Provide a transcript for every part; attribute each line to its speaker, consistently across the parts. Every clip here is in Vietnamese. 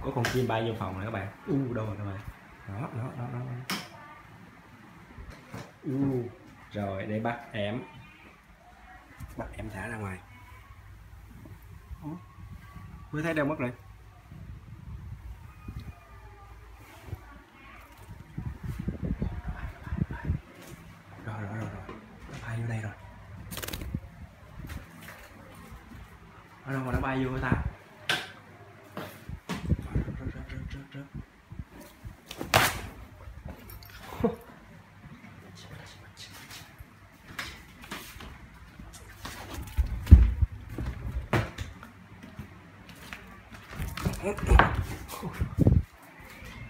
Speaker 1: có con chim bay vô phòng này các bạn. Đâu rồi các bạn, đó. Rồi để bắt em thả ra ngoài. Mới thấy đâu mất rồi. Rồi nó bay vô đây rồi. Ở đâu mà nó bay vô ta? Rớt.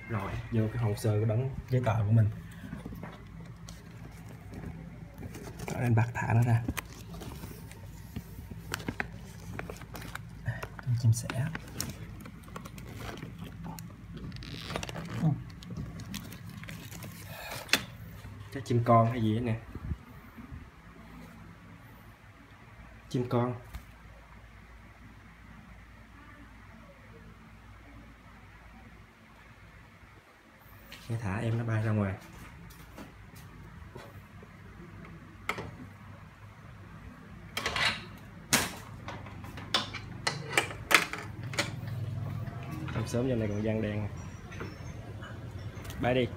Speaker 1: Rồi vô cái hồ sơ cái đống giấy tờ của mình. Rồi anh bắt thả nó ra. Chim sẻ. Chắc chim con hay gì đó nè. Chim con. Để thả em nó bay ra ngoài. Sớm giờ này còn vàng đèn. Bay đi.